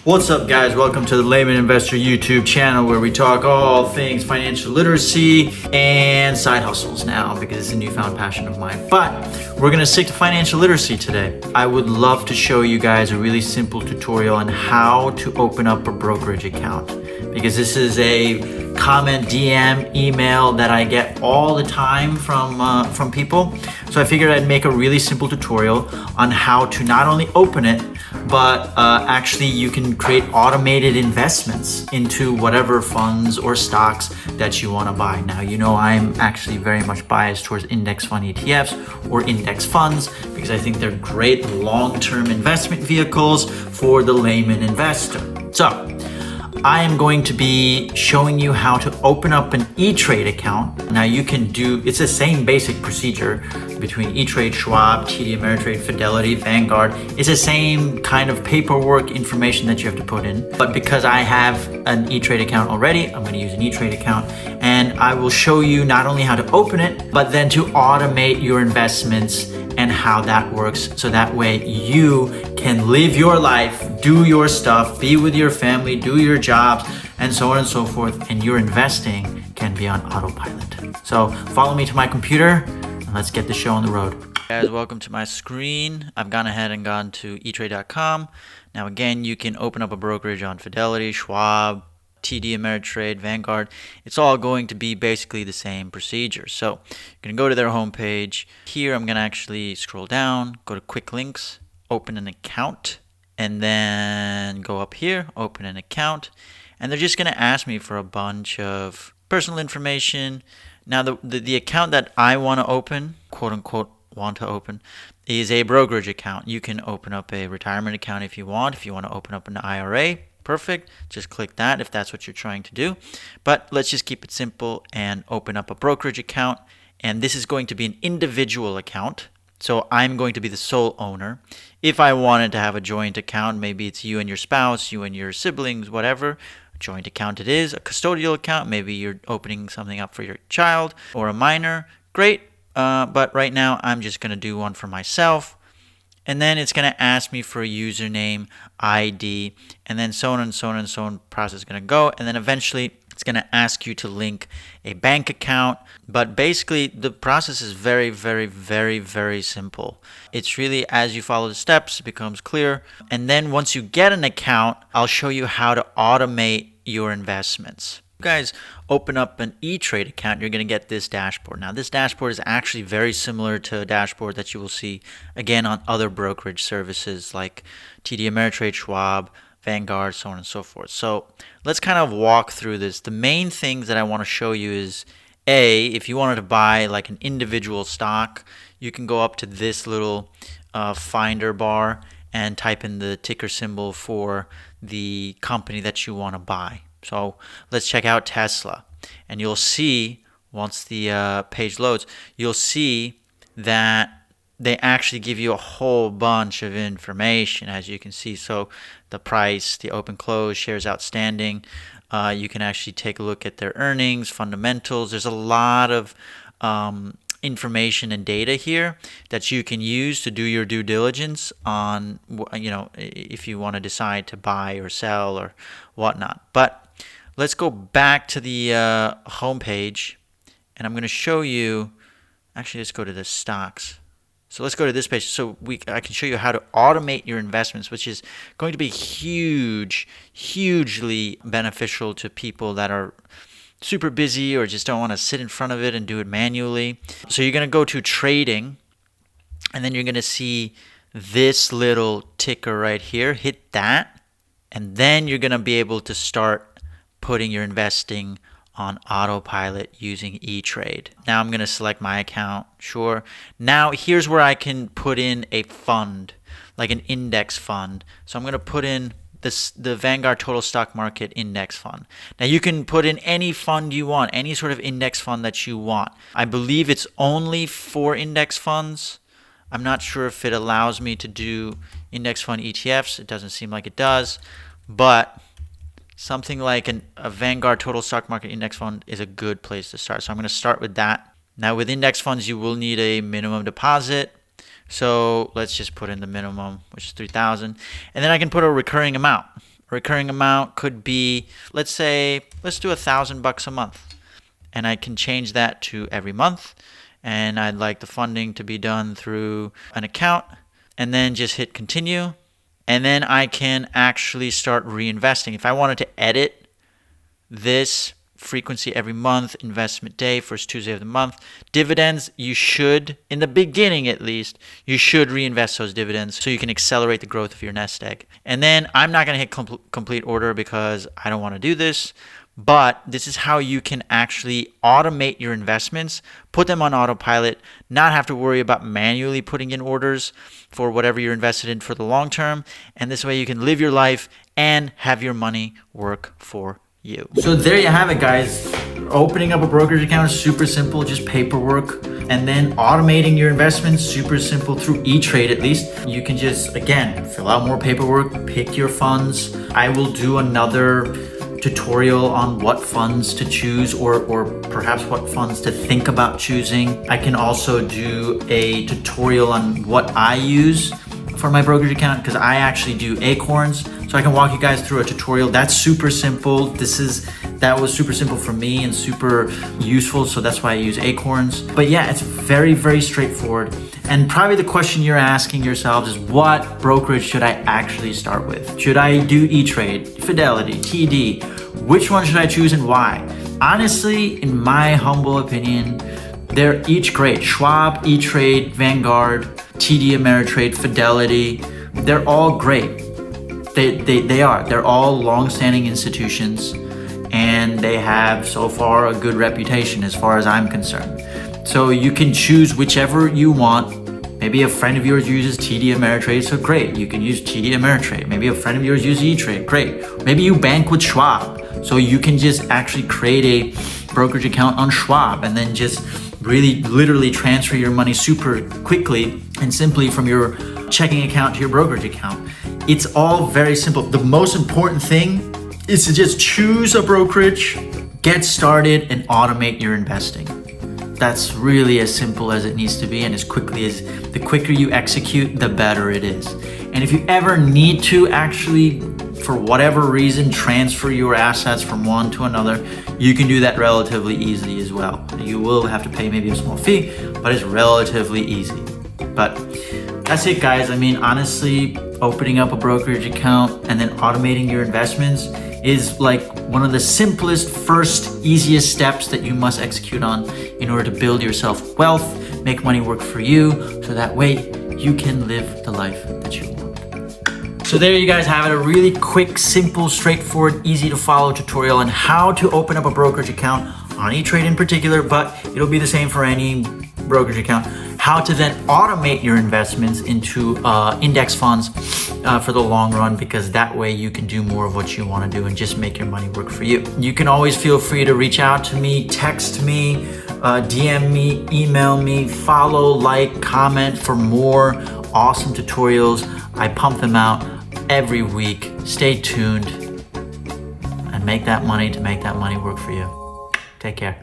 What's up, guys? Welcome to the Layman Investor YouTube channel where we talk all things financial literacy and side hustles now because it's a newfound passion of mine. But we're going to stick to financial literacy today. I would love to show you guys a really simple tutorial on how to open up a brokerage account because this is a comment, DM, email that I get all the time from people. So I figured I'd make a really simple tutorial on how to not only open it, but actually you can create automated investments into whatever funds or stocks that you want to buy. Now, you know I'm actually very much biased towards index fund ETFs or index funds because I think they're great long-term investment vehicles for the layman investor. So I am going to be showing you how to open up an E-Trade account. Now you can it's the same basic procedure between E-Trade, Schwab, TD Ameritrade, Fidelity, Vanguard. It's the same kind of paperwork information that you have to put in. But because I have an E-Trade account already, I'm going to use an E-Trade account and I will show you not only how to open it, but then to automate your investments and how that works. So that way you can live your life, do your stuff, be with your family, do your jobs, and so on and so forth. And your investing can be on autopilot. So follow me to my computer and let's get the show on the road. Guys, welcome to my screen. I've gone ahead and gone to etrade.com. Now again, you can open up a brokerage on Fidelity, Schwab, TD Ameritrade, Vanguard. It's all going to be basically the same procedure. So you're going to go to their homepage. Here I'm going to actually scroll down, go to quick links, open an account, and then go up here, open an account. And they're just going to ask me for a bunch of personal information. Now the account that I want to open, quote unquote want to open, is a brokerage account. You can open up a retirement account if you want. If you want to open up an IRA, perfect. Just click that if that's what you're trying to do. But let's just keep it simple and open up a brokerage account. And this is going to be an individual account. So I'm going to be the sole owner. If I wanted to have a joint account, maybe it's you and your spouse, you and your siblings, whatever. A joint account it is. A custodial account, maybe you're opening something up for your child or a minor. Great. But right now I'm just going to do one for myself. And then it's going to ask me for a username, ID, and then so on and so on and so on. Process is going to go. And then eventually it's going to ask you to link a bank account. But basically the process is very, very, very, very simple. It's really as you follow the steps, it becomes clear. And then once you get an account, I'll show you how to automate your investments. You guys open up an E-Trade account, you're going to get this dashboard. Now this dashboard is actually very similar to a dashboard that you will see again on other brokerage services like TD Ameritrade, Schwab, Vanguard, so on and so forth. So let's kind of walk through this. The main things that I want to show you is if you wanted to buy like an individual stock, you can go up to this little finder bar and type in the ticker symbol for the company that you want to buy. So let's check out Tesla, and you'll see once the page loads, you'll see that they actually give you a whole bunch of information, as you can see. So the price, the open close, shares outstanding. You can actually take a look at their earnings, fundamentals. There's a lot of information and data here that you can use to do your due diligence on, if you want to decide to buy or sell or whatnot. But let's go back to the home page, and I'm going to show you. Actually, let's go to the stocks. So let's go to this page. So I can show you how to automate your investments, which is going to be hugely beneficial to people that are super busy or just don't want to sit in front of it and do it manually. So you're going to go to trading, and then you're going to see this little ticker right here. Hit that, and then you're going to be able to start putting your investing on autopilot using E-Trade. Now I'm going to select my account. Sure. Now here's where I can put in a fund, like an index fund. So I'm going to put in the Vanguard Total Stock Market Index Fund. Now you can put in any fund you want, any sort of index fund that you want. I believe it's only for index funds. I'm not sure if it allows me to do index fund ETFs. It doesn't seem like it does, but something like a Vanguard Total Stock Market Index Fund is a good place to start. So I'm going to start with that. Now with index funds, you will need a minimum deposit. So let's just put in the minimum, which is $3,000. And then I can put a recurring amount. Recurring amount could be, let's do $1,000 a month. And I can change that to every month. And I'd like the funding to be done through an account, and then just hit continue. And then I can actually start reinvesting. If I wanted to edit this frequency every month, investment day, first Tuesday of the month, dividends, you should, in the beginning at least, you should reinvest those dividends so you can accelerate the growth of your nest egg. And then I'm not going to hit complete order because I don't want to do this, but this is how you can actually automate your investments, put them on autopilot, not have to worry about manually putting in orders for whatever you're invested in for the long term. And this way you can live your life and have your money work for you. So there you have it, guys. Opening up a brokerage account is super simple, just paperwork. And then automating your investments, super simple through E-Trade at least. You can just, again, fill out more paperwork, pick your funds. I will do another tutorial on what funds to choose or perhaps what funds to think about choosing. I can also do a tutorial on what I use for my brokerage account because I actually do Acorns. So I can walk you guys through a tutorial. That's super simple. That was super simple for me and super useful. So that's why I use Acorns. But yeah, it's very, very straightforward. And probably the question you're asking yourselves is, what brokerage should I actually start with? Should I do E-Trade, Fidelity, TD? Which one should I choose and why? Honestly, in my humble opinion, they're each great. Schwab, E-Trade, Vanguard, TD Ameritrade, Fidelity, they're all great. They are. They're all long-standing institutions, and they have so far a good reputation as far as I'm concerned. So you can choose whichever you want. Maybe a friend of yours uses TD Ameritrade, so great. You can use TD Ameritrade. Maybe a friend of yours uses E-Trade, great. Maybe you bank with Schwab, so you can just actually create a brokerage account on Schwab and then just really literally transfer your money super quickly and simply from your checking account to your brokerage account. It's all very simple. The most important thing is to just choose a brokerage, get started, and automate your investing. That's really as simple as it needs to be, and the quicker you execute, the better it is. And if you ever need to actually, for whatever reason, transfer your assets from one to another, you can do that relatively easily as well. You will have to pay maybe a small fee, but it's relatively easy. But that's it, guys. I mean, honestly, opening up a brokerage account and then automating your investments is like one of the simplest, first, easiest steps that you must execute on in order to build yourself wealth, make money work for you, so that way you can live the life that you want. So there you guys have it, a really quick, simple, straightforward, easy to follow tutorial on how to open up a brokerage account on E-Trade in particular, but it'll be the same for any brokerage account. How to then automate your investments into index funds for the long run, because that way you can do more of what you want to do and just make your money work for you. You can always feel free to reach out to me, text me, DM me, email me, follow, like, comment for more awesome tutorials. I pump them out every week. Stay tuned and make that money to make that money work for you. Take care.